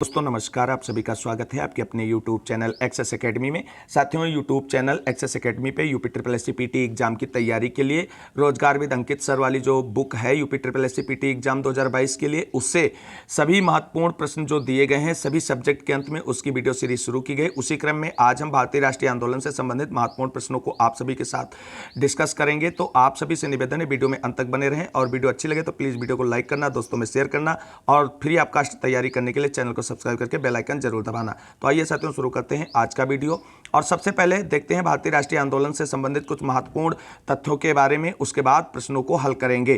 दोस्तों नमस्कार, आप सभी का स्वागत है आपके अपने YouTube चैनल एक्सेस एकेडमी में। साथियों, YouTube चैनल एक्सेस एकेडमी पे UP triple S C PT exam की तैयारी के लिए रोजगार विद अंकित सर वाली जो बुक है UP triple S C PT exam 2022 के लिए, उससे सभी महत्वपूर्ण प्रश्न जो दिए गए हैं सभी सब्जेक्ट के अंत में उसकी वीडियो सीरीज शुरू की गई। उसी क्रम में आज हम भारतीय राष्ट्रीय आंदोलन से संबंधित महत्वपूर्ण प्रश्नों को आप सभी के साथ डिस्कस करेंगे। तो आप सभी से निवेदन है वीडियो में अंत तक बने रहें और वीडियो अच्छी लगे तो प्लीज़ वीडियो को लाइक करना, दोस्तों में शेयर करना और फ्री ऑफकास्ट तैयारी करने के लिए चैनल को सब्सक्राइब करके बेल आइकन जरूर दबाना। तो आइए साथियों शुरू करते हैं आज का वीडियो। और सबसे पहले देखते हैं भारतीय राष्ट्रीय आंदोलन से संबंधित कुछ महत्वपूर्ण तथ्यों के बारे में, उसके बाद प्रश्नों को हल करेंगे।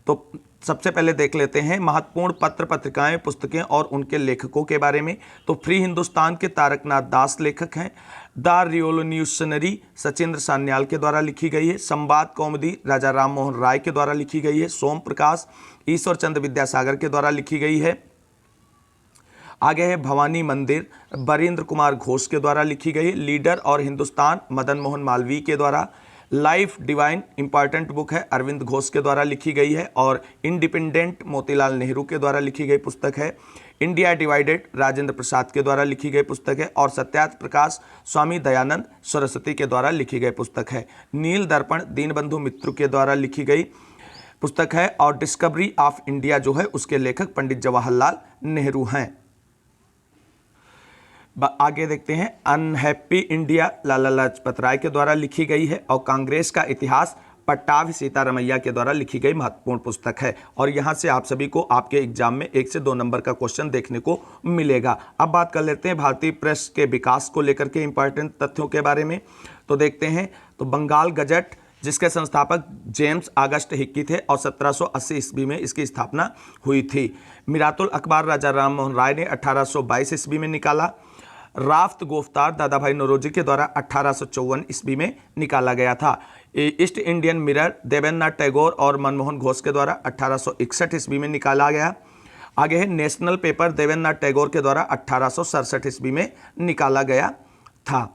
तो सबसे पहले देख लेते हैं महत्वपूर्ण पत्र पत्रिकाएं पुस्तकें और उनके लेखकों के बारे में। तो फ्री हिंदुस्तान के तारकनाथ दास लेखक हैं। द रिवोल्यूशनरी सचिंद्र सान्याल के द्वारा लिखी गई है। संवाद कौमुदी राजा राम मोहन राय के द्वारा लिखी गई है। सोम प्रकाश ईश्वर चंद्र विद्यासागर के द्वारा लिखी गई है। आगे है भवानी मंदिर बरिंद्र कुमार घोष के द्वारा लिखी गई। लीडर और हिंदुस्तान मदन मोहन मालवीय के द्वारा। लाइफ डिवाइन इंपॉर्टेंट बुक है, अरविंद घोष के द्वारा लिखी गई है। और इंडिपेंडेंट मोतीलाल नेहरू के द्वारा लिखी गई पुस्तक है। इंडिया डिवाइडेड राजेंद्र प्रसाद के द्वारा लिखी गई पुस्तक है। और सत्यार्थ प्रकाश स्वामी दयानंद सरस्वती के द्वारा लिखी गई पुस्तक है। नील दर्पण दीनबंधु मित्र के द्वारा लिखी गई पुस्तक है। और डिस्कवरी ऑफ इंडिया जो है उसके लेखक पंडित जवाहरलाल नेहरू हैं। आगे देखते हैं अनहैप्पी इंडिया लाला लाजपत राय के द्वारा लिखी गई है। और कांग्रेस का इतिहास पट्टाभी सीतारमैया के द्वारा लिखी गई महत्वपूर्ण पुस्तक है। और यहां से आप सभी को आपके एग्जाम में 1 से 2 नंबर का क्वेश्चन देखने को मिलेगा। अब बात कर लेते हैं भारतीय प्रेस के विकास को लेकर के इंपॉर्टेंट तथ्यों के बारे में। तो देखते हैं तो बंगाल गजट जिसके संस्थापक जेम्स ऑगस्ट हिक्की थे और 1780 ईस्वी में इसकी स्थापना हुई थी। मिरातुल अखबार राजा राम मोहन राय ने 1822 ईस्वी में निकाला। राफ्त गोफ्तार दादा भाई नौरोजी के द्वारा 1854 ईस्वी में निकाला गया था। East Indian Mirror Devendranath Tagore और मनमोहन घोष के द्वारा 1861 ईस्वी में निकाला गया। आगे है नेशनल पेपर देवेंद्रनाथ टैगोर के द्वारा 1867 ईस्वी में निकाला गया था।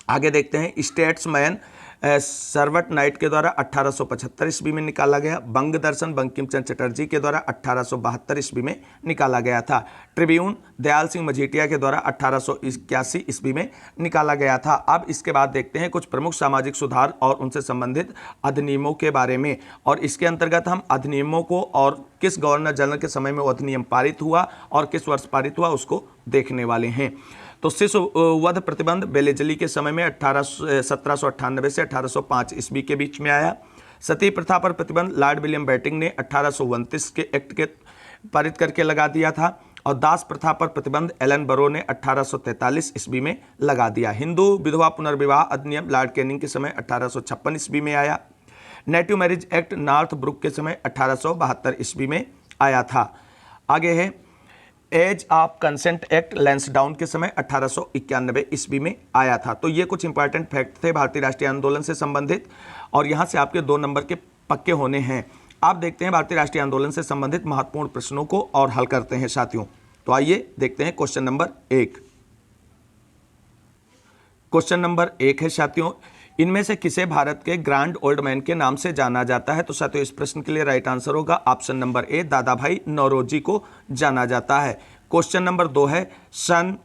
आगे देखते हैं स्टेट्समैन सर्वट नाइट के द्वारा 1875 ईस्वी में निकाला गया। बंग दर्शन बंकिम चंद्र चटर्जी के द्वारा 1872 ईस्वी में निकाला गया था। ट्रिब्यून दयाल सिंह मजीठिया के द्वारा 1881 ईस्वी में निकाला गया था। अब इसके बाद देखते हैं कुछ प्रमुख सामाजिक सुधार और उनसे संबंधित अधिनियमों के बारे में। और इसके अंतर्गत हम अधिनियमों को और किस गवर्नर जनरल के समय में वो अधिनियम पारित हुआ और किस वर्ष पारित हुआ उसको देखने वाले हैं। तो शिशु वध प्रतिबंध बेलेजली के समय में 1798 से 1805 ईस्वी के बीच में आया। सती प्रथा पर प्रतिबंध लॉर्ड विलियम बेटिंग ने 1829 के एक्ट के पारित करके लगा दिया था। और दास प्रथा पर प्रतिबंध एलन बरो ने 1843 ईस्वी में लगा दिया। हिंदू विधवा पुनर्विवाह अधिनियम लॉर्ड कैनिंग के समय 1856 ईस्वी में आया। Native Marriage Act Northbrook के समय 1872 ईस्वी में आया था। आगे है Age of Consent Act Lansdowne के समय 1891 ईस्वी में आया था। तो ये कुछ इंपॉर्टेंट फैक्ट थे भारतीय राष्ट्रीय आंदोलन से संबंधित और यहाँ से आपके 2 नंबर के पक्के होने हैं। आप देखते हैं भारतीय राष्ट्रीय आंदोलन से संबंधित महत्वपूर्ण प्रश्नों को और हल करते हैं साथियों। तो आइए देखते हैं क्वेश्चन नंबर 1। क्वेश्चन नंबर 1 है साथियों, इनमें से किसे भारत के ग्रैंड ओल्ड मैन के नाम से जाना जाता है? तो साथियों इस प्रश्न के लिए राइट आंसर होगा ऑप्शन नंबर ए, दादा भाई नौरोजी को जाना जाता है। क्वेश्चन नंबर 2 है सन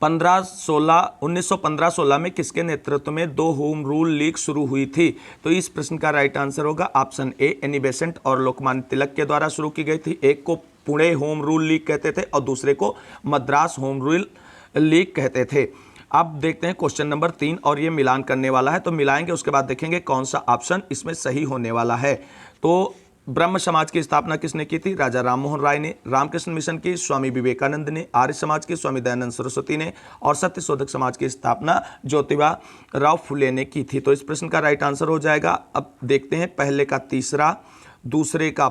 1915-16 में किसके नेतृत्व में 2 होम रूल लीग शुरू हुई थी? तो इस प्रश्न का राइट आंसर होगा ऑप्शन ए, एनी बेसेंट और लोकमान्य तिलक के द्वारा शुरू की गई थी। एक को पुणे होम रूल लीग कहते थे और दूसरे को मद्रास होम रूल लीग कहते थे। अब देखते हैं क्वेश्चन नंबर 3 और ये मिलान करने वाला है, तो मिलाएंगे उसके बाद देखेंगे कौन सा ऑप्शन इसमें सही होने वाला है। तो ब्रह्म समाज की स्थापना किसने की थी? राजा राम मोहन राय ने। रामकृष्ण मिशन की स्वामी विवेकानंद ने। आर्य समाज की स्वामी दयानंद सरस्वती ने। और सत्य शोधक समाज की स्थापना ज्योतिबा राव फुले ने की थी। तो इस प्रश्न का राइट आंसर हो जाएगा। अब देखते हैं पहले का तीसरा, दूसरे का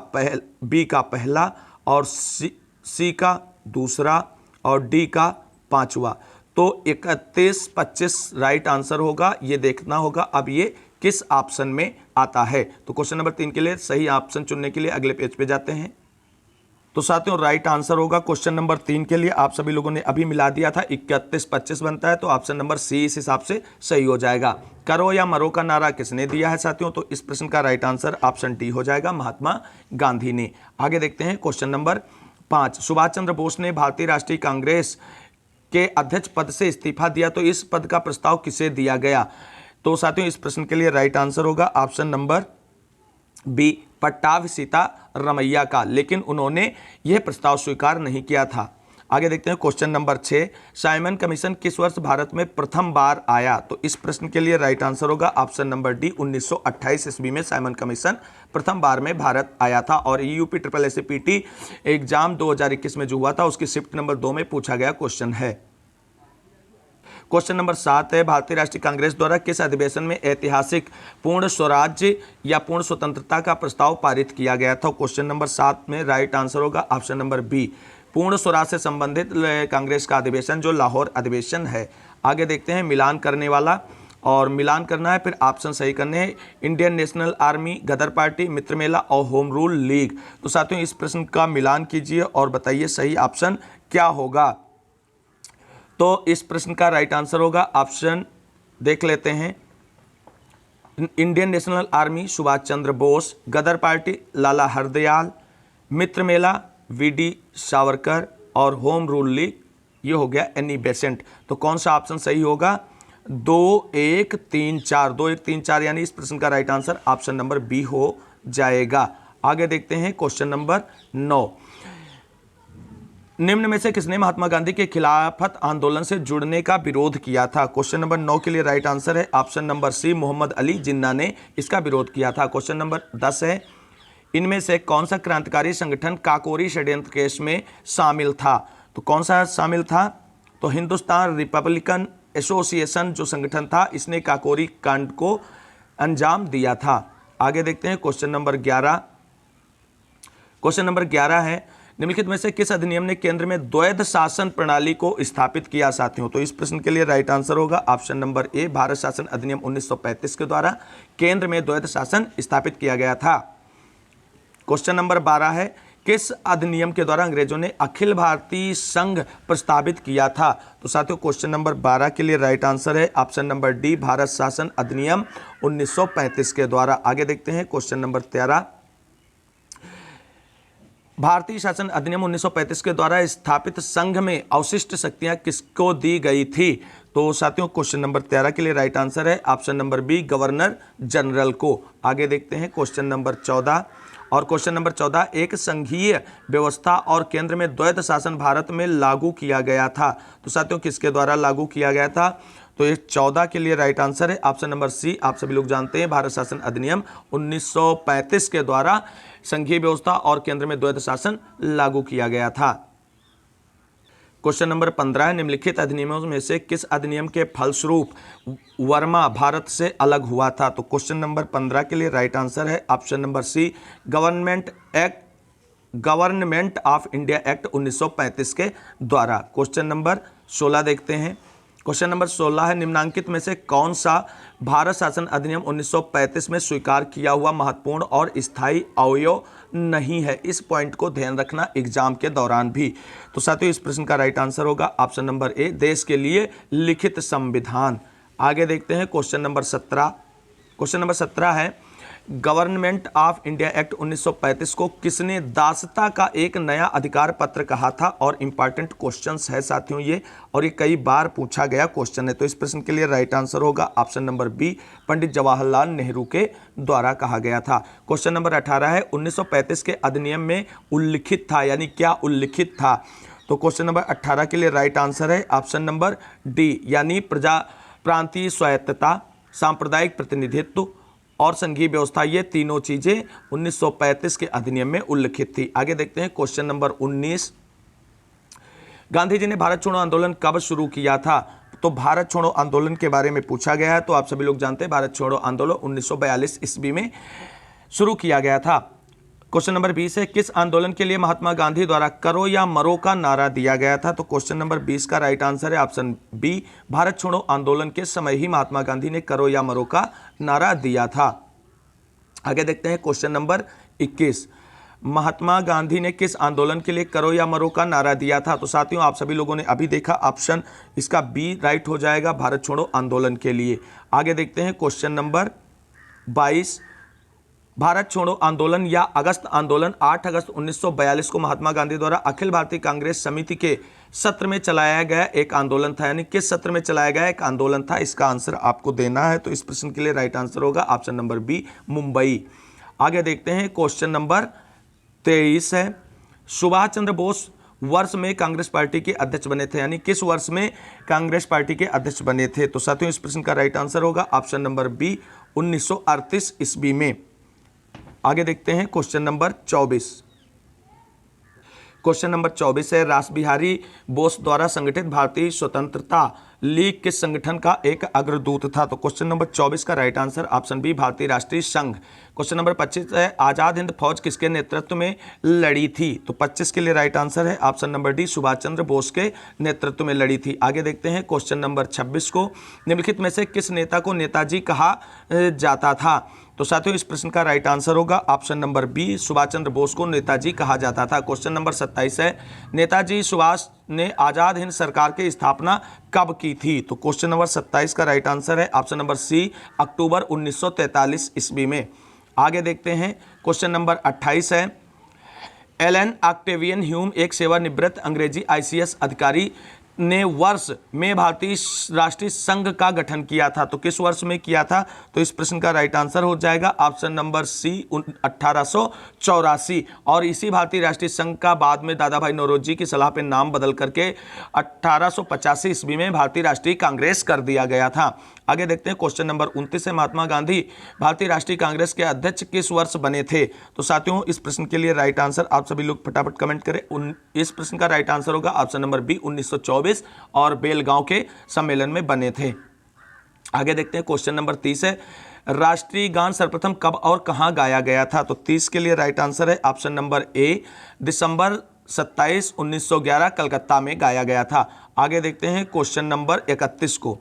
बी का पहला और सी का दूसरा और डी का पांचवा। तो 31, 25 राइट आंसर होगा, ये देखना होगा अब ये किस ऑप्शन में आता है। तो क्वेश्चन नंबर 3 के लिए सही ऑप्शन चुनने के लिए अगले पेज पे जाते हैं। तो साथियों राइट आंसर होगा क्वेश्चन नंबर 3 के लिए, आप सभी लोगों ने अभी मिला दिया था, 31, 25 बनता है, तो ऑप्शन नंबर सी इस हिसाब से सही हो जाएगा। करो या मरो का नारा किसने दिया है साथियों? तो इस प्रश्न का राइट आंसर ऑप्शन डी हो जाएगा, महात्मा गांधी ने। आगे देखते हैं क्वेश्चन नंबर 5 सुभाष चंद्र बोस ने भारतीय राष्ट्रीय कांग्रेस के अध्यक्ष पद से इस्तीफा दिया, तो इस पद का प्रस्ताव किसे दिया गया? तो साथियों इस प्रश्न के लिए राइट आंसर होगा option number B, Pattabhi Sitaramayya का, लेकिन उन्होंने यह प्रस्ताव स्वीकार नहीं किया था। आगे देखते हैं क्वेश्चन नंबर 6, साइमन कमीशन किस वर्ष भारत में प्रथम बार आया? तो इस प्रश्न के लिए राइट आंसर होगा ऑप्शन नंबर डी, 1928 ईस्वी में साइमन कमीशन प्रथम बार में भारत आया था। और यूपी ट्रिपल एसपीटी एग्जाम 2021 में जो हुआ था उसकी शिफ्ट नंबर 2 में पूछा गया क्वेश्चन है। क्वेश्चन नंबर 7 है, भारतीय राष्ट्रीय कांग्रेस द्वारा किस अधिवेशन में ऐतिहासिक पूर्ण स्वराज्य या पूर्ण स्वतंत्रता का प्रस्ताव पारित किया गया था? क्वेश्चन नंबर 7 में राइट आंसर होगा ऑप्शन नंबर बी, पूर्ण स्वराज से संबंधित कांग्रेस का अधिवेशन जो लाहौर अधिवेशन है। आगे देखते हैं मिलान करने वाला, और मिलान करना है फिर ऑप्शन सही करने हैं। इंडियन नेशनल आर्मी, गदर पार्टी, मित्र मेला और होम रूल लीग। तो साथियों इस प्रश्न का मिलान कीजिए और बताइए सही ऑप्शन क्या होगा। तो इस प्रश्न का राइट आंसर होगा ऑप्शन, देख लेते हैं, Indian national army Subhash Chandra Bose, गदर पार्टी लाला हरदयाल, मित्र मेला वीडी सावरकर और होम रूल लीग ये हो गया एनी बेसेंट। तो कौन सा ऑप्शन सही होगा? 2 1 3 4, 2 1 3 4 यानी इस प्रश्न का right answer option number B हो जाएगा। आगे देखते हैं क्वेश्चन नंबर 9, निम्न में से किसने महात्मा गांधी के खिलाफत आंदोलन से जुड़ने का विरोध किया था? क्वेश्चन नंबर 9 के लिए राइट आंसर है option number C, Mohammad Ali Jinnah ने इसका विरोध किया था। क्वेश्चन नंबर 10 है, इनमें से कौन सा क्रांतिकारी संगठन काकोरी षड्यंत्र केस में शामिल था? तो कौन सा शामिल था? तो हिंदुस्तान रिपब्लिकन एसोसिएशन जो संगठन था इसने काकोरी कांड को अंजाम दिया था। आगे देखते हैं क्वेश्चन नंबर 11। क्वेश्चन नंबर 11 है, निम्नलिखित में से किस अधिनियम ने केंद्र में द्वैध शासन प्रणाली को स्थापित किया? साथियों तो इस प्रश्न के लिए राइट आंसर होगा ऑप्शन नंबर ए, भारत शासन अधिनियम 1935 के द्वारा केंद्र में द्वैध शासन स्थापित किया गया था। क्वेश्चन नंबर 12 है, किस अधिनियम के द्वारा अंग्रेजों ने अखिल भारतीय संघ प्रस्तावित किया था? तो साथियों क्वेश्चन नंबर 12 के लिए राइट आंसर है ऑप्शन नंबर डी, भारत शासन अधिनियम 1935 के द्वारा। आगे देखते हैं क्वेश्चन नंबर 13, भारतीय शासन अधिनियम 1935 के द्वारा स्थापित संघ में अवशिष्ट शक्तियां किसको दी गई थी? तो साथियों क्वेश्चन नंबर 13 के लिए राइट आंसर है option number B, governor general को। आगे देखते हैं क्वेश्चन नंबर 14, और क्वेश्चन नंबर 14, एक संघीय व्यवस्था और केंद्र में द्वैध शासन भारत में लागू किया गया था। तो साथियों किसके द्वारा लागू किया गया था? तो ये 14 के लिए राइट आंसर है ऑप्शन नंबर सी, आप सभी लोग जानते हैं भारत शासन अधिनियम 1935 के द्वारा संघीय व्यवस्था और केंद्र में द्वैध शासन लागू किया गया था। क्वेश्चन नंबर 15 है, निम्नलिखित अधिनियमों में से किस अधिनियम के फलस्वरूप वर्मा भारत से अलग हुआ था? तो क्वेश्चन नंबर 15 के लिए राइट आंसर है option number C, Government of India Act 1935 के द्वारा। क्वेश्चन नंबर 16 देखते हैं। क्वेश्चन नंबर 16 है, निम्नांकित में से कौन सा भारत शासन अधिनियम 1935 में स्वीकार किया हुआ महत्वपूर्ण और स्थायी अवयव नहीं है? इस पॉइंट को ध्यान रखना एग्जाम के दौरान भी। तो साथियों इस प्रश्न का राइट आंसर होगा ऑप्शन नंबर ए, देश के लिए लिखित संविधान। आगे देखते हैं क्वेश्चन नंबर 17। क्वेश्चन नंबर 17 है, गवर्नमेंट ऑफ इंडिया एक्ट 1935 को किसने दासता का एक नया अधिकार पत्र कहा था? और इंपॉर्टेंट क्वेश्चंस है साथियों ये, और ये कई बार पूछा गया क्वेश्चन है। तो इस प्रश्न के लिए राइट आंसर होगा option number B, Pandit Jawaharlal Nehru के द्वारा कहा गया था। क्वेश्चन नंबर 18 है, 1935 के अधिनियम में उल्लिखित था, यानी क्या उल्लिखित था? तो क्वेश्चन नंबर 18 के लिए राइट आंसर है ऑप्शन नंबर डी, यानी प्रांतीय स्वायत्तता, सांप्रदायिक प्रतिनिधित्व और संघीय व्यवस्था, ये तीनों चीजें 1935 के अधिनियम में उल्लिखित थी। आगे देखते हैं क्वेश्चन नंबर 19, गांधी जी ने भारत छोड़ो आंदोलन कब शुरू किया था? तो भारत छोड़ो आंदोलन के बारे में पूछा गया है। तो आप सभी लोग जानते हैं भारत छोड़ो आंदोलन 1942 ईस्वी में शुरू किया गया था। क्वेश्चन नंबर 20 है, किस आंदोलन के लिए महात्मा गांधी द्वारा करो या मरो का नारा दिया गया था? तो क्वेश्चन नंबर 20 का राइट आंसर है ऑप्शन बी, भारत छोड़ो आंदोलन के समय ही महात्मा गांधी ने करो या मरो का नारा दिया था। आगे देखते हैं क्वेश्चन नंबर 21, महात्मा गांधी ने किस आंदोलन के लिए करो या मरो का नारा दिया था? तो साथियों आप सभी लोगों ने अभी देखा ऑप्शन इसका बी राइट हो जाएगा, भारत छोड़ो आंदोलन के लिए। आगे देखते हैं क्वेश्चन नंबर 22, भारत छोड़ो आंदोलन या अगस्त आंदोलन 8 अगस्त 1942 को महात्मा गांधी द्वारा अखिल भारतीय कांग्रेस समिति के सत्र में चलाया गया एक आंदोलन था, यानी किस सत्र में चलाया गया एक आंदोलन था। इसका आंसर आपको देना है, तो इस प्रश्न के लिए राइट आंसर होगा ऑप्शन नंबर बी, मुंबई। आगे देखते हैं, क्वेश्चन नंबर 23 है, सुभाष चंद्र बोस वर्ष में कांग्रेस पार्टी के अध्यक्ष बने थे, यानी किस वर्ष में कांग्रेस पार्टी के अध्यक्ष बने थे। तो साथियों इस प्रश्न का राइट आंसर होगा ऑप्शन नंबर बी, 1938 ईस्वी में। आगे देखते हैं क्वेश्चन नंबर 24। क्वेश्चन नंबर 24 है, रास बिहारी बोस द्वारा संगठित भारतीय स्वतंत्रता लीग के संगठन का एक अग्रदूत था। तो क्वेश्चन नंबर 24 का राइट आंसर ऑप्शन बी, भारतीय राष्ट्रीय संघ। क्वेश्चन नंबर 25 है, आजाद हिंद फौज किसके नेतृत्व में लड़ी थी। तो 25 के लिए राइट आंसर है option number D, Subhash Chandra Bose के नेतृत्व में लड़ी थी। आगे देखते हैं क्वेश्चन नंबर 26 को, निम्नलिखित में से किस नेता को नेताजी कहा जाता था। तो साथियों इस प्रश्न का राइट आंसर होगा option number B, Subhash Chandra Bose को नेताजी कहा जाता था। क्वेश्चन नंबर 27 है, नेताजी सुभाष ने आजाद हिंद सरकार की स्थापना कब की थी। तो क्वेश्चन नंबर 27 का राइट आंसर है ऑप्शन नंबर सी, अक्टूबर 1943 ईस्वी में। आगे देखते हैं क्वेश्चन नंबर 28 है, एलन ऑक्टेवियन ह्यूम एक सेवानिवृत्त अंग्रेजी ICS अधिकारी ने वर्ष में भारतीय राष्ट्रीय संघ का गठन किया था। तो किस वर्ष में किया था। तो इस प्रश्न का राइट आंसर हो जाएगा ऑप्शन नंबर सी, 1884। और इसी भारतीय राष्ट्रीय संघ का बाद में दादा भाई नौरोजी की सलाह पर नाम बदल करके 1885 ईस्वी में भारतीय राष्ट्रीय कांग्रेस कर दिया गया था। आगे देखते हैं क्वेश्चन नंबर 29 है, महात्मा गांधी भारतीय राष्ट्रीय कांग्रेस के अध्यक्ष किस वर्ष बने थे। तो साथियों इस प्रश्न के लिए राइट आंसर आप सभी लोग फटाफट कमेंट करें। इस प्रश्न का राइट आंसर होगा ऑप्शन नंबर बी, 1924 और बेलगांव के सम्मेलन में बने थे। आगे देखते हैं क्वेश्चन नंबर 30 है, राष्ट्रीय गान सर्वप्रथम कब और कहां गाया गया था। तो 30 के लिए राइट आंसर है ऑप्शन नंबर ए, दिसंबर 27, 1911 कलकत्ता में गाया गया था। आगे देखते हैं क्वेश्चन नंबर 31 को,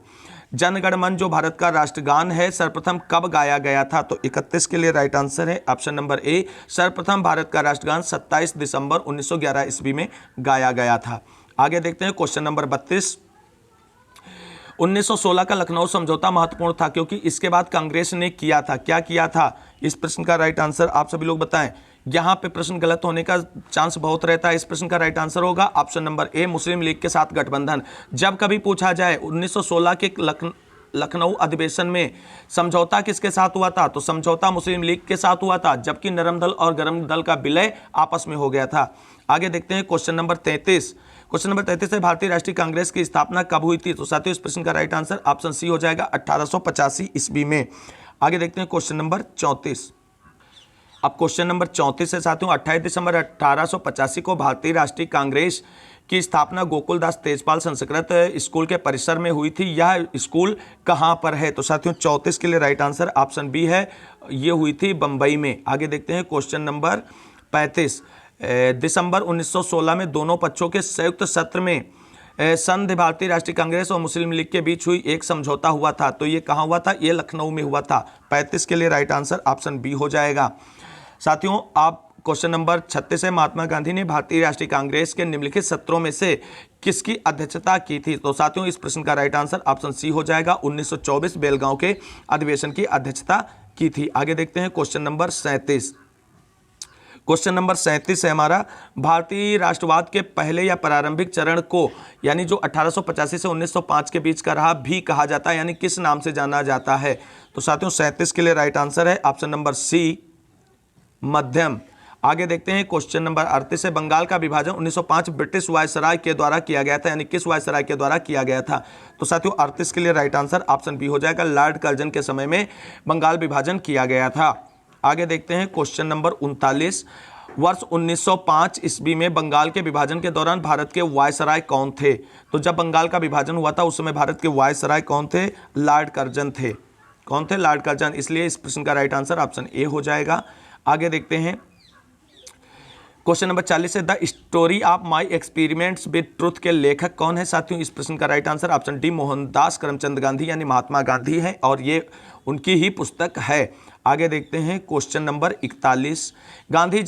जन गण मन जो भारत का राष्ट्रगान है सर्वप्रथम कब गाया गया था। तो 31 के लिए राइट आंसर है ऑप्शन नंबर ए, सर्वप्रथम भारत का राष्ट्रगान 27 दिसंबर 1911 ईस्वी में गाया गया था। आगे देखते हैं क्वेश्चन नंबर 32, 1916 का लखनऊ समझौता महत्वपूर्ण था क्योंकि इसके बाद कांग्रेस ने किया था, क्या किया था। इस प्रश्न का राइट आंसर आप सभी लोग बताएं। यहाँ पे प्रश्न गलत होने का चांस बहुत रहता है। इस प्रश्न का राइट आंसर होगा option number A, Muslim league के साथ गठबंधन। जब कभी पूछा जाए 1916 के लखनऊ अधिवेशन में समझौता किसके साथ हुआ था, तो समझौता मुस्लिम लीग के साथ हुआ था, जबकि नरम दल और गरम दल का विलय आपस में हो गया था। आगे देखते हैं क्वेश्चन नंबर 33। क्वेश्चन नंबर 33 है, भारतीय राष्ट्रीय कांग्रेस की स्थापना कब हुई थी। तो साथियों इस प्रश्न का राइट आंसर ऑप्शन सी हो जाएगा 1885 ईस्वी में। आगे देखते हैं क्वेश्चन नंबर 34। अब क्वेश्चन नंबर 34 है साथियों, 28 दिसंबर 1885 को भारतीय राष्ट्रीय कांग्रेस की स्थापना गोकुलदास तेजपाल संस्कृत स्कूल के परिसर में हुई थी। यह स्कूल कहां पर है। तो साथियों 34 के लिए राइट आंसर ऑप्शन बी है, ये हुई थी बंबई में। आगे देखते हैं क्वेश्चन नंबर 35, दिसंबर 1916 में दोनों पक्षों के संयुक्त सत्र में संधि भारतीय राष्ट्रीय कांग्रेस और मुस्लिम लीग के बीच हुई एक समझौता हुआ था। तो ये कहाँ हुआ था, ये लखनऊ में हुआ था। 35 के लिए राइट आंसर ऑप्शन बी हो जाएगा। साथियों आप क्वेश्चन नंबर 36 है, महात्मा गांधी ने भारतीय राष्ट्रीय कांग्रेस के निम्नलिखित सत्रों में से किसकी अध्यक्षता की थी। तो साथियों इस प्रश्न का राइट आंसर ऑप्शन सी हो जाएगा, 1924 बेलगांव के अधिवेशन की अध्यक्षता की थी। आगे देखते हैं क्वेश्चन नंबर 37। क्वेश्चन नंबर 37 है हमारा, भारतीय राष्ट्रवाद के पहले या प्रारंभिक चरण को यानी जो 1885 से 1905 के बीच का रहा भी कहा जाता है, यानी किस नाम से जाना जाता है। तो साथियों 37 के लिए राइट आंसर है ऑप्शन नंबर सी, मध्यम। आगे देखते हैं क्वेश्चन नंबर 38 है, बंगाल का विभाजन 1905 ब्रिटिश वायसराय के द्वारा किया गया था, यानी किस वायसराय के द्वारा किया गया था। तो साथियों 38 के लिए राइट आंसर ऑप्शन बी हो जाएगा, लॉर्ड कर्जन के समय में बंगाल विभाजन किया गया था। आगे देखते हैं क्वेश्चन नंबर 39, वर्ष 1905 ईस्वी में बंगाल के विभाजन के दौरान भारत के वायसराय कौन थे। तो जब बंगाल का विभाजन हुआ था उस समय भारत के वायसराय कौन थे, लॉर्ड कर्जन थे। कौन थे, लॉर्ड कर्जन। इसलिए इस प्रश्न का राइट आंसर ऑप्शन ए हो जाएगा। आगे देखते हैं क्वेश्चन नंबर 40 है, the story of my experiments with truth के लेखक कौन है। साथियों इस प्रश्न का right answer option D, Mohandas Karamchand Gandhi यानी महात्मा गांधी है और ये उनकी ही पुस्तक है। आगे देखते हैं क्वेश्चन नंबर 41, गांधी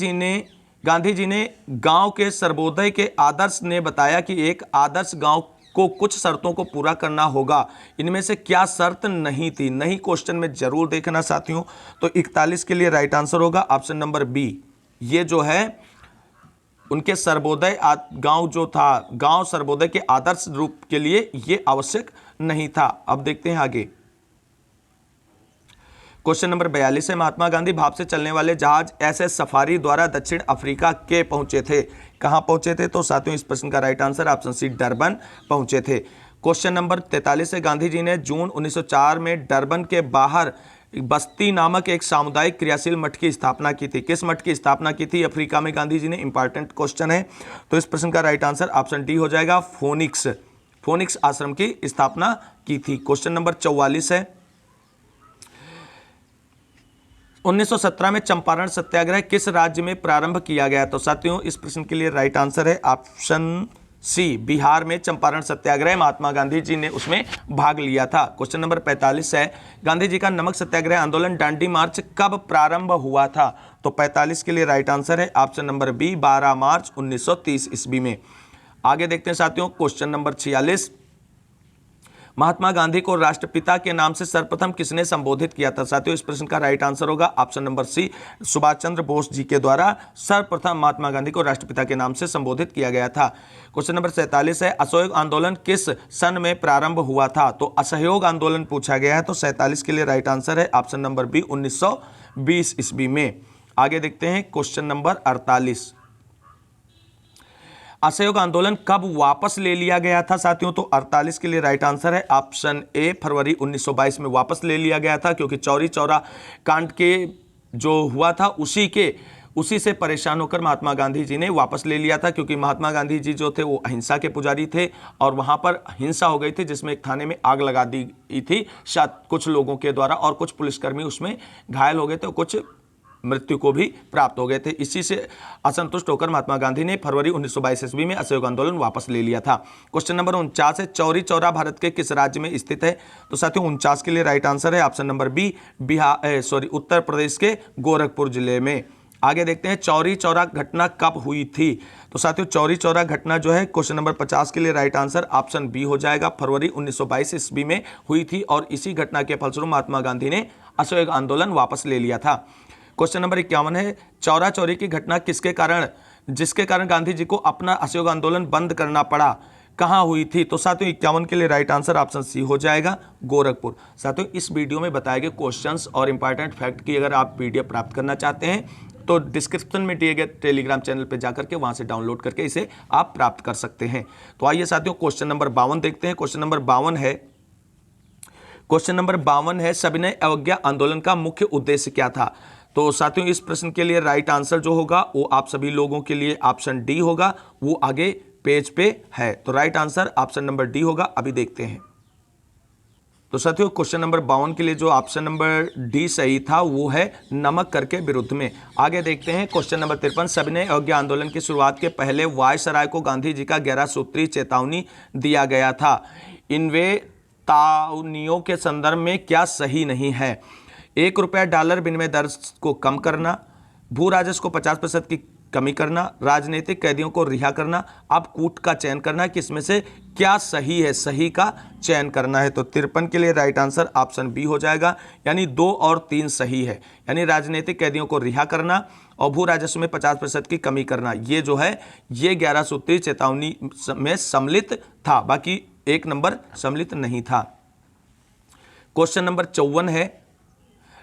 जी ने गांव के सर्वोदय के आदर्श ने बताया कि एक आदर्श गांव को कुछ शर्तों को पूरा करना होगा। इनमें से क्या शर्त नहीं थी? नहीं क्वेश्चन में जरूर देखना साथियों। तो 41 के लिए राइट आंसर होगा ऑप्शन नंबर बी। ये जो है उनके सर्वोदय गांव जो था, गांव सर्वोदय के आदर्श रूप के लिए ये आवश्यक नहीं था। अब देखते हैं आगे। क्वेश्चन नंबर 42 है, महात्मा गांधी भाप से चलने वाले जहाज एसएस सफारी द्वारा दक्षिण अफ्रीका के पहुंचे थे। कहां पहुंचे थे? तो साथियों इस प्रश्न का right answer option C Durban पहुंचे थे। क्वेश्चन नंबर 43 है, गांधी जी ने जून 1904 में डरबन के बाहर बस्ती नामक एक सामुदायिक क्रियाशील मठ की स्थापना की थी। किस मठ की स्थापना की थी अफ्रीका में गांधी जी ने? इंपॉर्टेंट क्वेश्चन है। तो इस प्रश्न का राइट आंसर ऑप्शन डी हो जाएगा, फोनिक्स आश्रम की स्थापना की थी। क्वेश्चन नंबर 44 है, 1917 में चंपारण सत्याग्रह किस राज्य में प्रारंभ किया गया? तो साथियों इस प्रश्न के लिए राइट आंसर है ऑप्शन सी, बिहार में चंपारण सत्याग्रह महात्मा गांधी जी ने उसमें भाग लिया था। क्वेश्चन नंबर 45 है, गांधी जी का नमक सत्याग्रह आंदोलन दांडी मार्च कब प्रारंभ हुआ था? तो 45 के लिए राइट आंसर है ऑप्शन नंबर बी, 12 मार्च 1930 ईस्वी में। आगे देखते हैं साथियों क्वेश्चन नंबर 46, महात्मा गांधी को राष्ट्रपिता के नाम से सर्वप्रथम किसने संबोधित किया था? साथियों इस प्रश्न का राइट आंसर होगा ऑप्शन नंबर सी, सुभाष चंद्र बोस जी के द्वारा सर्वप्रथम महात्मा गांधी को राष्ट्रपिता के नाम से संबोधित किया गया था। क्वेश्चन नंबर 47 है, असहयोग आंदोलन किस सन में प्रारंभ हुआ था? तो असहयोग आंदोलन पूछा गया है। तो 47 के लिए राइट आंसर है ऑप्शन नंबर बी, 1920 ईस्वी में। आगे देखते हैं क्वेश्चन नंबर 48, असहयोग आंदोलन कब वापस ले लिया गया था? साथियों तो 48 के लिए राइट आंसर है ऑप्शन ए, फरवरी 1922 में वापस ले लिया गया था, क्योंकि चौरी चौरा कांड के जो हुआ था उसी से परेशान होकर महात्मा गांधी जी ने वापस ले लिया था, क्योंकि महात्मा गांधी जी जो थे वो अहिंसा के पुजारी थे और वहां पर हिंसा हो गई थी, जिसमें एक थाने में आग लगा दी थी शायद कुछ लोगों के द्वारा, और कुछ पुलिसकर्मी उसमें घायल हो गए थे, कुछ मृत्यु को भी प्राप्त हो गए थे। इसी से असंतुष्ट होकर महात्मा गांधी ने फरवरी 1922 ईस्वी में असहयोग आंदोलन वापस ले लिया था। क्वेश्चन नंबर 49 है, चौरी चौरा भारत के किस राज्य में स्थित है? तो साथियों 49 के लिए राइट आंसर है option number B, Uttar Pradesh के गोरखपुर जिले में। आगे देखते हैं चौरी चौरा घटना कब हुई थी? तो साथियों चौरी चौरा घटना जो है क्वेश्चन नंबर 50 के लिए राइट आंसर ऑप्शन बी हो जाएगा, फरवरी 1922 ईस्वी में हुई थी, और इसी घटना के फलस्वरूप महात्मा गांधी ने असहयोग आंदोलन वापस ले लिया था। क्वेश्चन नंबर 51 है, चौरा चौरी की घटना जिसके कारण गांधी जी को अपना असहयोग आंदोलन बंद करना पड़ा, कहां हुई थी? तो साथियों 51 के लिए राइट आंसर ऑप्शन सी हो जाएगा, गोरखपुर। साथियों इस वीडियो में बताए गए क्वेश्चंस और इंपॉर्टेंट फैक्ट की अगर आप पीडीएफ प्राप्त करना चाहते हैं तो डिस्क्रिप्शन में दिए गए टेलीग्राम चैनल पर जाकर के वहां से डाउनलोड करके इसे आप प्राप्त कर सकते हैं। तो आइए साथियों क्वेश्चन नंबर 52 देखते हैं। क्वेश्चन नंबर 52 है, सविनय अवज्ञा आंदोलन का मुख्य उद्देश्य क्या था? तो साथियों इस प्रश्न के लिए राइट आंसर जो होगा वो आप सभी लोगों के लिए ऑप्शन डी होगा, वो आगे पेज पे है। तो right answer option number D होगा। अभी देखते हैं। तो साथियों क्वेश्चन नंबर 52 के लिए जो ऑप्शन नंबर डी सही था वो है नमक कर के विरुद्ध में। आगे देखते हैं क्वेश्चन नंबर 53, सविनय अवज्ञा आंदोलन की शुरुआत के पहले वायसराय को गांधी जी का 11 सूत्री चेतावनी दिया गया था। इनवे तावनियों के संदर्भ में क्या सही नहीं है? $1 विनिमय दर को कम करना, भू राजस्व को 50% की कमी करना, राजनीतिक कैदियों को रिहा करना, अब कूट का चयन करना, कि इसमें से क्या सही है? सही का चयन करना है। तो 53 के लिए राइट आंसर ऑप्शन बी हो जाएगा, यानी 2 और 3 सही है, यानी राजनीतिक कैदियों को रिहा करना और भू राजस्व में 50% की कमी करना, ये जो है ये 11 सूत्री चेतावनी में सम्मिलित था, बाकी 1 नंबर सम्मिलित नहीं था। क्वेश्चन नंबर 54 है,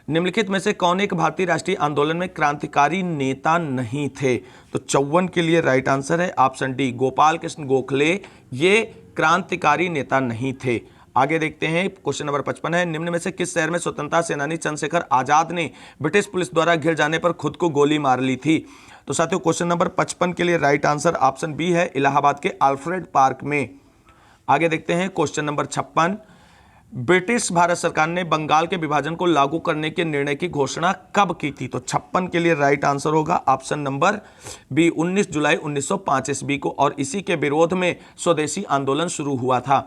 निम्नलिखित में से कौन एक भारतीय राष्ट्रीय आंदोलन में क्रांतिकारी नेता नहीं थे? तो 54 के लिए राइट आंसर है ऑप्शन डी, गोपाल कृष्ण गोखले, ये क्रांतिकारी नेता नहीं थे। आगे देखते हैं क्वेश्चन नंबर 55 है, निम्न में से किस शहर में स्वतंत्रता सेनानी चंद्रशेखर आजाद ने ब्रिटिश पुलिस द्वारा घिर जाने पर खुद को गोली मार ली थी? तो साथियों क्वेश्चन नंबर 55 के लिए राइट आंसर ऑप्शन बी है, इलाहाबाद के अल्फ्रेड पार्क में। आगे देखते हैं क्वेश्चन नंबर 56, ब्रिटिश भारत सरकार ने बंगाल के विभाजन को लागू करने के निर्णय की घोषणा कब की थी? तो 56 के लिए राइट आंसर होगा ऑप्शन नंबर बी, 19 जुलाई 1905 ईस्वी को, और इसी के विरोध में स्वदेशी आंदोलन शुरू हुआ था।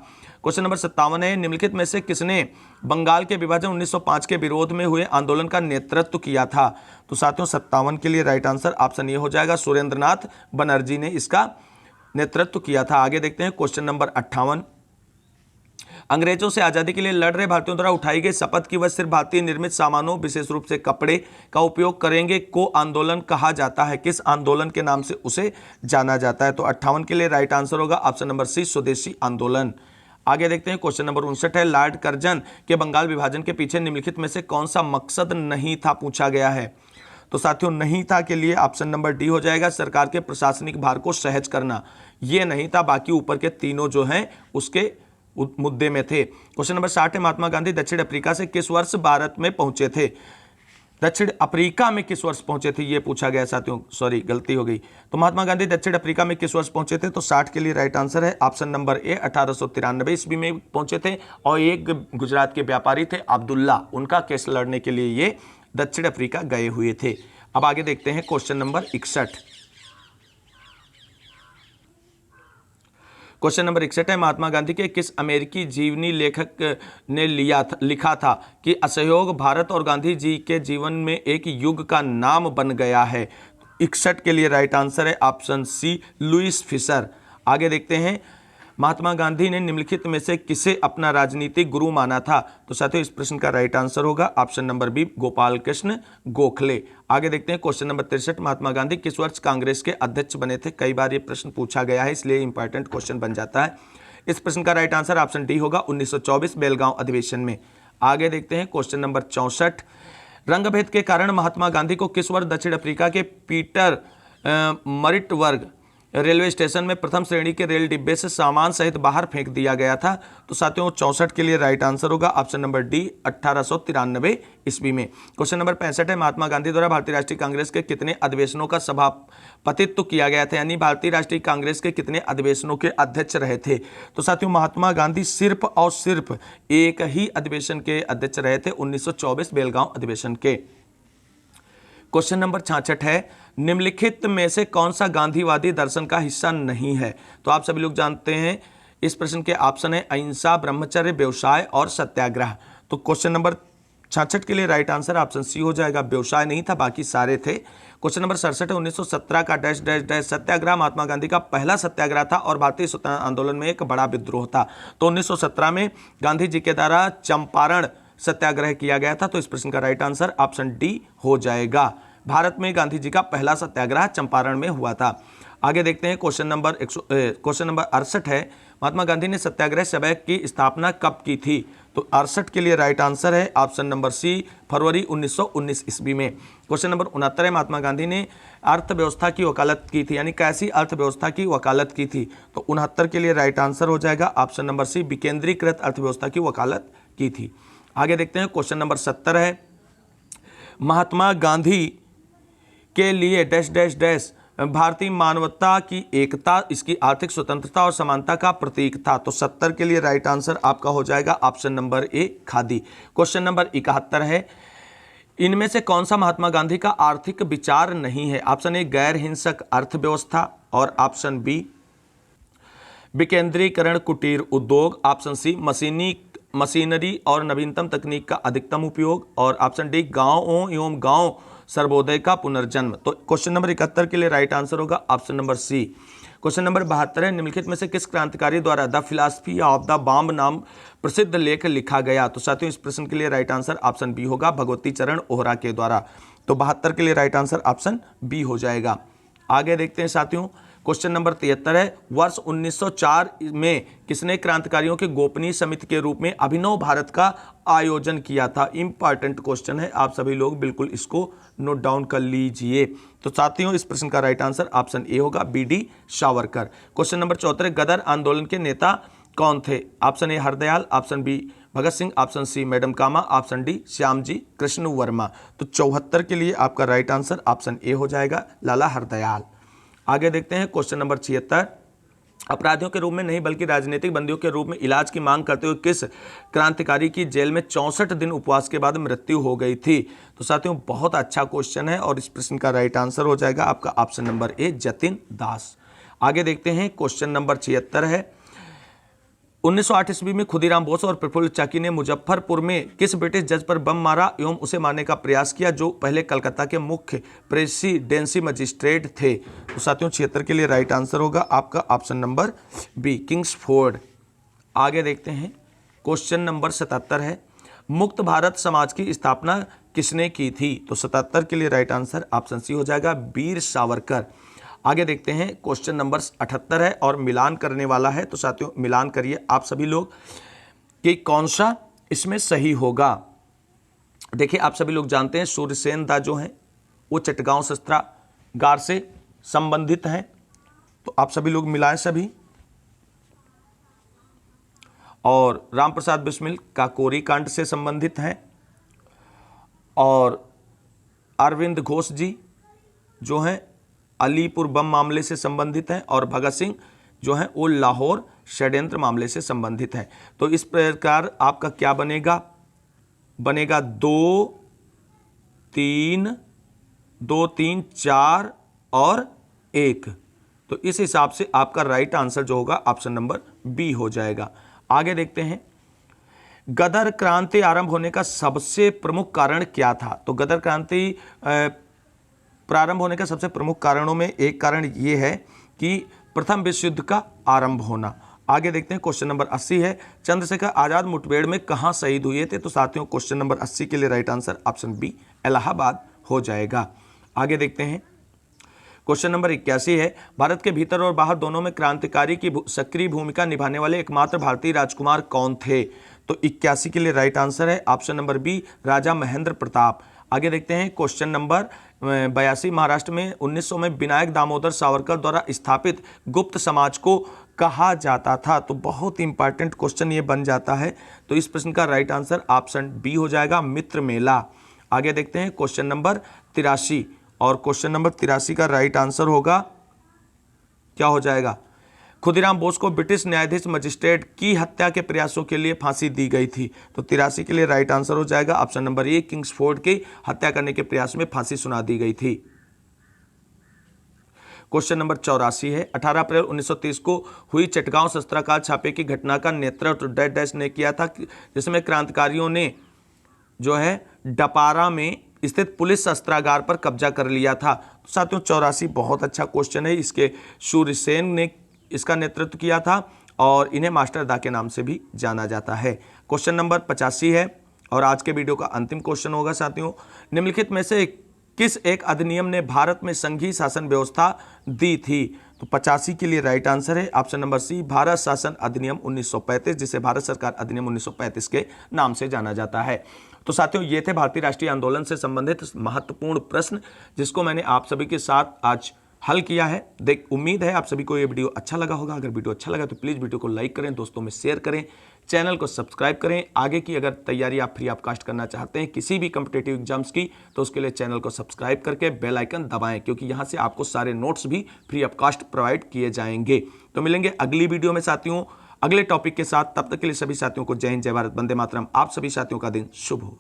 क्वेश्चन नंबर 57 है, निम्नलिखित में से किसने बंगाल के विभाजन 1905 के विरोध में हुए आंदोलन का नेतृत्व किया था? तो साथियों 57 के लिए राइट आंसर ऑप्शन ए हो जाएगा, सुरेंद्रनाथ बनर्जी ने इसका नेतृत्व किया था। आगे देखते हैं क्वेश्चन नंबर 58। अंग्रेजों से आजादी के लिए लड़ रहे भारतीयों द्वारा उठाई गई शपथ की वह सिर्फ भारतीय निर्मित सामानों विशेष रूप से कपड़े का उपयोग करेंगे को आंदोलन कहा जाता है। किस आंदोलन के नाम से उसे जाना जाता है? तो 58 के लिए राइट आंसर होगा ऑप्शन नंबर सी, स्वदेशी आंदोलन। आगे देखते हैं क्वेश्चन नंबर 59 है, लॉर्ड कर्जन के बंगाल विभाजन के पीछे निम्नलिखित में से कौन सा मकसद नहीं था, पूछा गया है। तो साथियों नहीं था के लिए ऑप्शन नंबर डी हो जाएगा, सरकार के प्रशासनिक भार को सहज करना। ये नहीं था, बाकी ऊपर के तीनों जो हैं उसके मुद्दे में थे। क्वेश्चन नंबर 60 है, महात्मा गांधी दक्षिण अफ्रीका से किस वर्ष भारत में पहुंचे थे? दक्षिण अफ्रीका में किस वर्ष पहुंचे थे ये पूछा गया साथियों, सॉरी गलती हो गई। तो महात्मा गांधी दक्षिण अफ्रीका में किस वर्ष पहुंचे थे? तो 60 के लिए राइट आंसर है ऑप्शन नंबर ए, 1893 ईस्वी में पहुंचे थे। और एक गुजरात के व्यापारी थे अब्दुल्ला, उनका केस लड़ने के लिए ये दक्षिण अफ्रीका गए हुए थे। अब आगे देखते हैं क्वेश्चन नंबर 61। क्वेश्चन नंबर 61 है, महात्मा गांधी के किस अमेरिकी जीवनी लेखक ने लिखा था कि असहयोग भारत और गांधी जी के जीवन में एक युग का नाम बन गया है? 61 के लिए राइट आंसर है ऑप्शन सी, लुईस फिशर। आगे देखते हैं, महात्मा गांधी ने निम्नलिखित में से किसे अपना राजनीतिक गुरु माना था? तो साथियों इस प्रश्न का राइट आंसर होगा option number B, Gopal Krishna Gokhale. आगे देखते हैं क्वेश्चन नंबर 63, महात्मा गांधी किस वर्ष कांग्रेस के अध्यक्ष बने थे? कई बार ये प्रश्न पूछा गया है, इसलिए इंपॉर्टेंट क्वेश्चन बन जाता है। इस प्रश्न का राइट आंसर ऑप्शन डी होगा, 1924 बेलगांव अधिवेशन में। आगे देखते हैं क्वेश्चन नंबर 64, रंगभेद के कारण महात्मा गांधी को किस वर्ष दक्षिण अफ्रीका के पीटर मरिटबर्ग रेलवे स्टेशन में प्रथम श्रेणी के रेल डिब्बे से सामान सहित बाहर फेंक दिया गया था? तो साथियों 64 के लिए राइट आंसर होगा ऑप्शन नंबर डी, 1893 ईस्वी में। क्वेश्चन नंबर 65 है, महात्मा गांधी द्वारा भारतीय राष्ट्रीय कांग्रेस के कितने अधिवेशनों का सभापतित्व किया गया था? यानी भारतीय राष्ट्रीय कांग्रेस के कितने अधिवेशनों के अध्यक्ष रहे थे? तो साथियों महात्मा गांधी सिर्फ और सिर्फ एक ही अधिवेशन के अध्यक्ष रहे थे, 1924 बेलगांव अधिवेशन के। क्वेश्चन नंबर 66 है, निम्नलिखित में से कौन सा गांधीवादी दर्शन का हिस्सा नहीं है? तो आप सभी लोग जानते हैं इस प्रश्न के ऑप्शन है अहिंसा, ब्रह्मचर्य, व्यवसाय और सत्याग्रह। तो क्वेश्चन नंबर 66 के लिए राइट आंसर ऑप्शन सी हो जाएगा, व्यवसाय नहीं था, बाकी सारे थे। क्वेश्चन नंबर 67 है, 1917 का डैश डैश डैश सत्याग्रह महात्मा गांधी का पहला सत्याग्रह था और भारतीय स्वतंत्रता आंदोलन में एक बड़ा विद्रोह था। तो 1917 में गांधी जी के द्वारा चंपारण सत्याग्रह किया गया था। तो इस प्रश्न का राइट आंसर ऑप्शन डी हो जाएगा, भारत में गांधी जी का पहला सत्याग्रह चंपारण में हुआ था। आगे देखते हैं क्वेश्चन नंबर 68 है, महात्मा गांधी ने सत्याग्रह सभा की स्थापना कब की थी? तो 68 के लिए राइट आंसर है ऑप्शन नंबर सी, फरवरी 1919 ईस्वी में। क्वेश्चन नंबर 69 है, महात्मा गांधी ने अर्थव्यवस्था की वकालत की थी, यानी कैसी अर्थव्यवस्था की वकालत की थी? तो 69 के लिए राइट आंसर हो जाएगा ऑप्शन नंबर सी, विकेंद्रीकृत अर्थव्यवस्था की वकालत की थी। आगे देखते हैं क्वेश्चन नंबर 70 है, महात्मा गांधी के लिए डैश डैश डैश भारतीय मानवता की एकता, इसकी आर्थिक स्वतंत्रता और समानता का प्रतीक था। तो 70 के लिए राइट आंसर आपका हो जाएगा option number A, khadi. Question number 71 है, इनमें से कौन सा महात्मा गांधी का आर्थिक विचार नहीं है? ऑप्शन ए, गैर हिंसक अर्थव्यवस्था, और ऑप्शन बी, विकेंद्रीकरण कुटीर उद्योग, ऑप्शन सी, मशीनरी और नवीनतम तकनीक का अधिकतम उपयोग, और ऑप्शन डी, गांवों एवं गांव सर्वोदय का पुनर्जन्म। तो क्वेश्चन नंबर 71 के लिए राइट आंसर होगा option number C. Question number 72 है, निम्नलिखित में से किस क्रांतिकारी द्वारा the Philosophy of the Bomb नाम प्रसिद्ध लेख लिखा गया? तो साथियों इस प्रश्न के लिए राइट आंसर ऑप्शन बी होगा, भगवती चरण ओहरा के द्वारा। तो 72 के लिए राइट आंसर ऑप्शन बी हो जाएगा। आगे देखते हैं साथियों, क्वेश्चन नंबर 73 है, वर्ष 1904 में किसने क्रांतिकारियों के गोपनीय समिति के रूप में अभिनव भारत का आयोजन किया था? इंपॉर्टेंट क्वेश्चन है, आप सभी लोग बिल्कुल इसको नोट डाउन कर लीजिए। तो साथियों इस प्रश्न का राइट आंसर ऑप्शन ए होगा, B D. Savarkar. Question number 74, Ghadar आंदोलन के नेता कौन थे? Option A, Hardayal, option B, Bhagat Singh, option C, madam Cama, option D, Shyamji Krishna Varma. तो 74 के लिए आपका राइट आंसर ऑप्शन ए हो जाएगा, लाला हरदयाल। आगे देखते हैं क्वेश्चन नंबर 76, अपराधियों के रूप में नहीं बल्कि राजनीतिक बंदियों के रूप में इलाज की मांग करते हुए किस क्रांतिकारी की जेल में 64 दिन उपवास के बाद मृत्यु हो गई थी? तो साथियों बहुत अच्छा क्वेश्चन है और इस प्रश्न का राइट आंसर हो जाएगा आपका ऑप्शन नंबर ए, जतिन दास। आगे देखते हैं क्वेश्चन नंबर 76 है, 1908 ईस्वी में खुदीराम बोस और प्रफुल्ल चाकी ने मुजफ्फरपुर में किस ब्रिटिश जज पर बम मारा एवं उसे मारने का प्रयास किया जो पहले कलकत्ता के मुख्य प्रेसिडेंसी मजिस्ट्रेट थे? तो साथियों 76 के लिए राइट आंसर होगा आपका ऑप्शन नंबर बी, किंग्सफोर्ड। आगे देखते हैं, क्वेश्चन नंबर 77 है, मुक्त भारत समाज की स्थापना किसने की थी? तो 77 के लिए राइट आंसर ऑप्शन सी हो जाएगा, वीर सावरकर। आगे देखते हैं, क्वेश्चन नंबर 78 है और मिलान करने वाला है। तो साथियों मिलान करिए आप सभी लोग कि कौन सा इसमें सही होगा। देखिए आप सभी लोग जानते हैं सूर्यसेन दा जो हैं वो चटगांव शस्त्रागार से संबंधित हैं, तो आप सभी लोग मिलाएं सभी। और राम प्रसाद बिस्मिल काकोरी कांड से संबंधित हैं, और अरविंद घोष जी जो हैं अलीपुर बम मामले से संबंधित हैं, और भगत सिंह जो हैं वो लाहौर षड्यंत्र मामले से संबंधित हैं। तो इस प्रकार आपका क्या बनेगा? बनेगा 2, 3, 4 और 1। तो इस हिसाब से आपका राइट आंसर जो होगा ऑप्शन नंबर बी हो जाएगा। आगे देखते हैं, गदर क्रांति आरंभ होने का सबसे प्रमुख कारण क्या था? तो गदर क्रांति प्रारंभ होने का सबसे प्रमुख कारणों में एक कारण ये है कि प्रथम विश्व युद्ध का आरंभ होना। आगे देखते हैं, क्वेश्चन नंबर 80 है, चंद्रशेखर आजाद मुठभेड़ में कहां शहीद हुए थे? तो साथियों क्वेश्चन नंबर 80 के लिए right answer option B, Allahabad हो जाएगा। आगे देखते हैं, क्वेश्चन नंबर 81 है, भारत के भीतर और बाहर दोनों में क्रांतिकारी की सक्रिय भूमिका निभाने वाले एकमात्र भारतीय राजकुमार कौन थे? तो 81 के लिए राइट आंसर है ऑप्शन नंबर बी, राजा महेंद्र प्रताप। आगे देखते हैं, क्वेश्चन नंबर 82, महाराष्ट्र में 1900 में विनायक दामोदर सावरकर द्वारा स्थापित गुप्त समाज को कहा जाता था? तो बहुत इंपॉर्टेंट क्वेश्चन ये बन जाता है, तो इस प्रश्न का राइट आंसर ऑप्शन बी हो जाएगा, मित्र मेला। आगे देखते हैं, क्वेश्चन नंबर 83, और क्वेश्चन नंबर 83 का राइट आंसर होगा, क्या हो जाएगा? खुदीराम बोस को ब्रिटिश न्यायाधीश मजिस्ट्रेट की हत्या के प्रयासों के लिए फांसी दी गई थी। तो 83 के लिए राइट आंसर हो जाएगा ऑप्शन नंबर ए, किंग्सफोर्ड की हत्या करने के प्रयास में फांसी सुना दी गई थी। क्वेश्चन नंबर 84 है, 18 अप्रैल 1930 को हुई चटगांव शस्त्रागार छापे की घटना का नेतृत्व डैश डैश ने किया था, जिसमें क्रांतिकारियों ने जो है डपारा में स्थित पुलिस शस्त्रागार पर कब्जा कर लिया था। तो साथियों 84 बहुत अच्छा क्वेश्चन है, इसके सूर्यसेन ने इसका नेतृत्व किया था और इन्हें मास्टर दा के नाम से भी जाना जाता है। क्वेश्चन नंबर 85 है और आज के वीडियो का अंतिम क्वेश्चन होगा साथियों, निम्नलिखित में से किस एक अधिनियम ने भारत में संघीय शासन व्यवस्था दी थी? तो 85 के लिए राइट आंसर है ऑप्शन नंबर सी, भारत शासन अधिनियम 1935, जिसे भारत सरकार अधिनियम 1935 के नाम से जाना जाता है। तो साथियों ये थे भारतीय राष्ट्रीय आंदोलन से संबंधित महत्वपूर्ण प्रश्न, जिसको मैंने आप सभी के साथ आज हल किया है। उम्मीद है आप सभी को ये वीडियो अच्छा लगा होगा। अगर वीडियो अच्छा लगा तो प्लीज़ वीडियो को लाइक करें, दोस्तों में शेयर करें, चैनल को सब्सक्राइब करें। आगे की अगर तैयारी आप फ्री ऑफ कास्ट करना चाहते हैं किसी भी कॉम्पिटिटिव एग्जाम्स की, तो उसके लिए चैनल को सब्सक्राइब करके बेल आइकन दबाएं, क्योंकि यहाँ से आपको सारे नोट्स भी फ्री ऑफ कास्ट प्रोवाइड किए जाएंगे। तो मिलेंगे अगली वीडियो में साथियों अगले टॉपिक के साथ। तब तक के लिए सभी साथियों को जय हिंद, जय भारत, वंदे मातरम। आप सभी साथियों का दिन शुभ हो।